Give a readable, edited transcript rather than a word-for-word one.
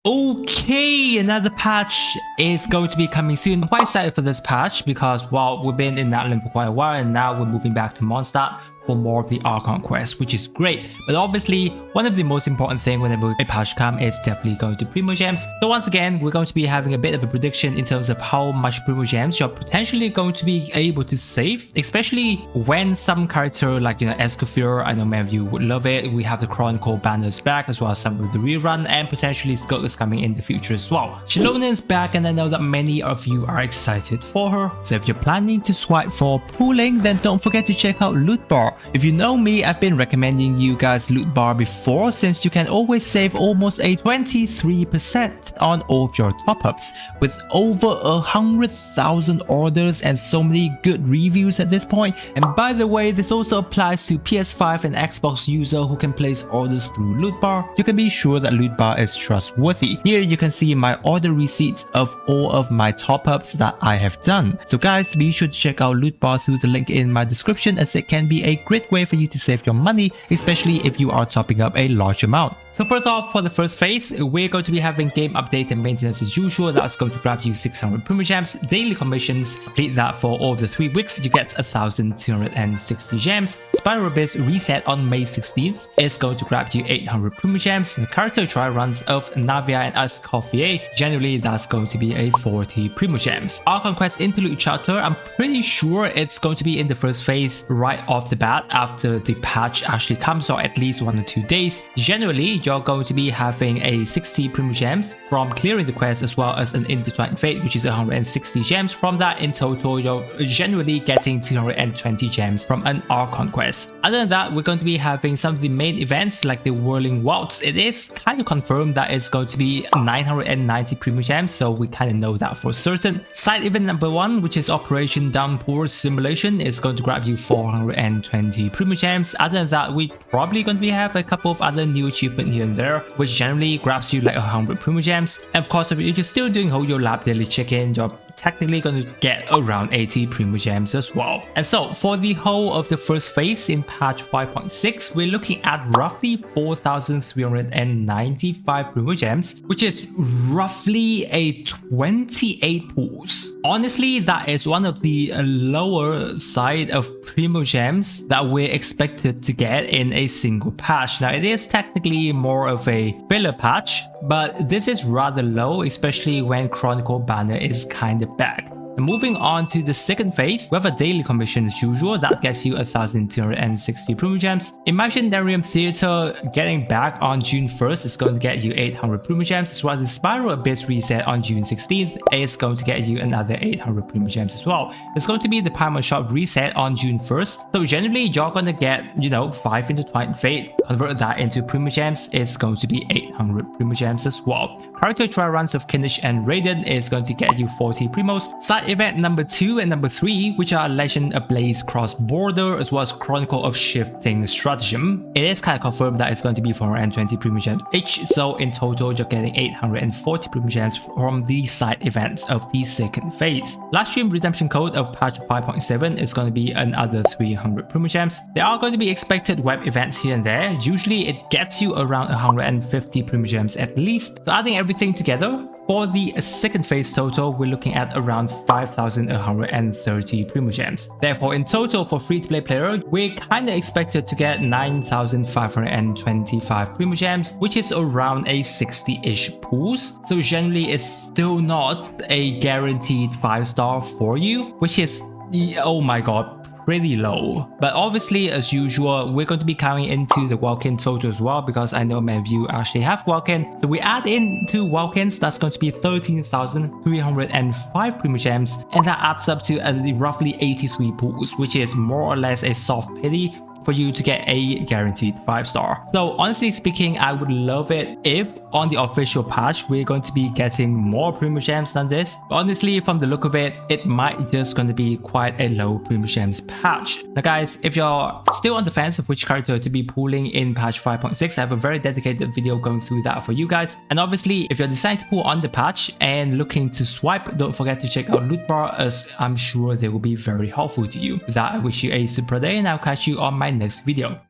Okay, another patch is going to be coming soon. I'm quite excited for this patch because, well, we've been in that lane for quite a while and now we're moving back to Mondstadt for more of the Archon quest, which is great. But obviously, one of the most important things whenever a patch comes is definitely going to Primogems. So once again, we're going to be having a bit of a prediction in terms of how much Primogems you're potentially going to be able to save, especially when some character like, Escoffier, I know many of you would love it. We have the Chronicle banners back as well as some of the rerun, and potentially Skirk is coming in the future as well. Shalona is back and I know that many of you are excited for her. So if you're planning to swipe for pooling, then don't forget to check out Loot Bar. If you know me, I've been recommending you guys Loot Bar before, since you can always save almost a 23% on all of your top-ups with over 100,000 orders and so many good reviews at this point. And by the way, this also applies to PS5 and Xbox user who can place orders through Loot Bar. You can be sure that Loot Bar is trustworthy. Here you can see my order receipts of all of my top-ups that I have done. So guys, be sure to check out Loot Bar through the link in my description, as it can be a great way for you to save your money, especially if you are topping up a large amount. So first off, for the first phase, we're going to be having game update and maintenance as usual. That's going to grab you 600 Primogems. Daily commissions, complete that for all the 3 weeks, you get 1,260 gems. Spiral Abyss reset on May 16th is going to grab you 800 Primogems. The character try runs of Navia and Escoffier, generally that's going to be a 40 Primogems. Archon Quest Interlude Chapter, I'm pretty sure it's going to be in the first phase right off the bat after the patch actually comes, or at least 1 or 2 days. Generally, you're going to be having a 60 Primogems from clearing the quest, as well as an Intertwined Fate, which is 160 gems. From that, in total, you're generally getting 220 gems from an Archon quest. Other than that, we're going to be having some of the main events like the Whirling Waltz. It is kind of confirmed that it's going to be 990 Primogems, so we kind of know that for certain. Side event number 1, which is Operation Downpour Simulation, is going to grab you 420 Primogems. Other than that, we're probably going to be have a couple of other new achievements here and there, which generally grabs you like 100 Primogems. And of course, if you're still doing Hold Lab Daily Check-in, you're technically going to get around 80 Primogems as well. And so for the whole of the first phase in patch 5.6, we're looking at roughly 4,395 Primogems, which is roughly a 28 pools. Honestly, that is one of the lower side of Primogems that we're expected to get in a single patch. Now, it is technically more of a filler patch, but this is rather low, especially when Chronicle banner is kind of back. And moving on to the second phase, we have a daily commission as usual that gets you 1,260 Primogems. Imaginarium Theater getting back on June 1st is going to get you 800 Primogems, as well as the Spiral Abyss reset on June 16th is going to get you another 800 Primogems as well. There's going to be the Paimon Shop reset on June 1st, so generally you're going to get, 5 Intertwined Fate, convert that into Primogems, it's going to be 800 Primogems as well. Character try runs of Kinnish and Raiden is going to get you 40 Primos. Side event number 2 and number 3, which are Legend Ablaze Cross Border, as well as Chronicle of Shifting Stratagem. It is kind of confirmed that it's going to be 420 Primogems each, so in total you're getting 840 Primogems from the side events of the second phase. Last stream redemption code of patch 5.7 is going to be another 300 Primogems. There are going to be expected web events here and there. Usually it gets you around 150 Primogems at least. So adding everything together, for the second phase total, we're looking at around 5,130 Primogems. Therefore, in total for free-to-play player, we're kind of expected to get 9,525 Primogems, which is around a 60-ish pools. So generally, it's still not a guaranteed 5-star for you, which is, oh my god, pretty low. But obviously, as usual, we're going to be counting into the Welkin total as well, because I know many of you actually have Welkin. So we add in 2 Welkins, that's going to be 13,305 Primogems, and that adds up to roughly 83 pools, which is more or less a soft pity for you to get a guaranteed 5-star. So honestly speaking, I would love it if on the official patch we're going to be getting more Primogems than this. But honestly, from the look of it, it might just going to be quite a low Primogems patch. Now guys, if you're still on the fence of which character to be pulling in patch 5.6, I have a very dedicated video going through that for you guys. And obviously, if you're deciding to pull on the patch and looking to swipe, don't forget to check out Loot Bar, as I'm sure they will be very helpful to you. With that, I wish you a super day, and I'll catch you on my next video.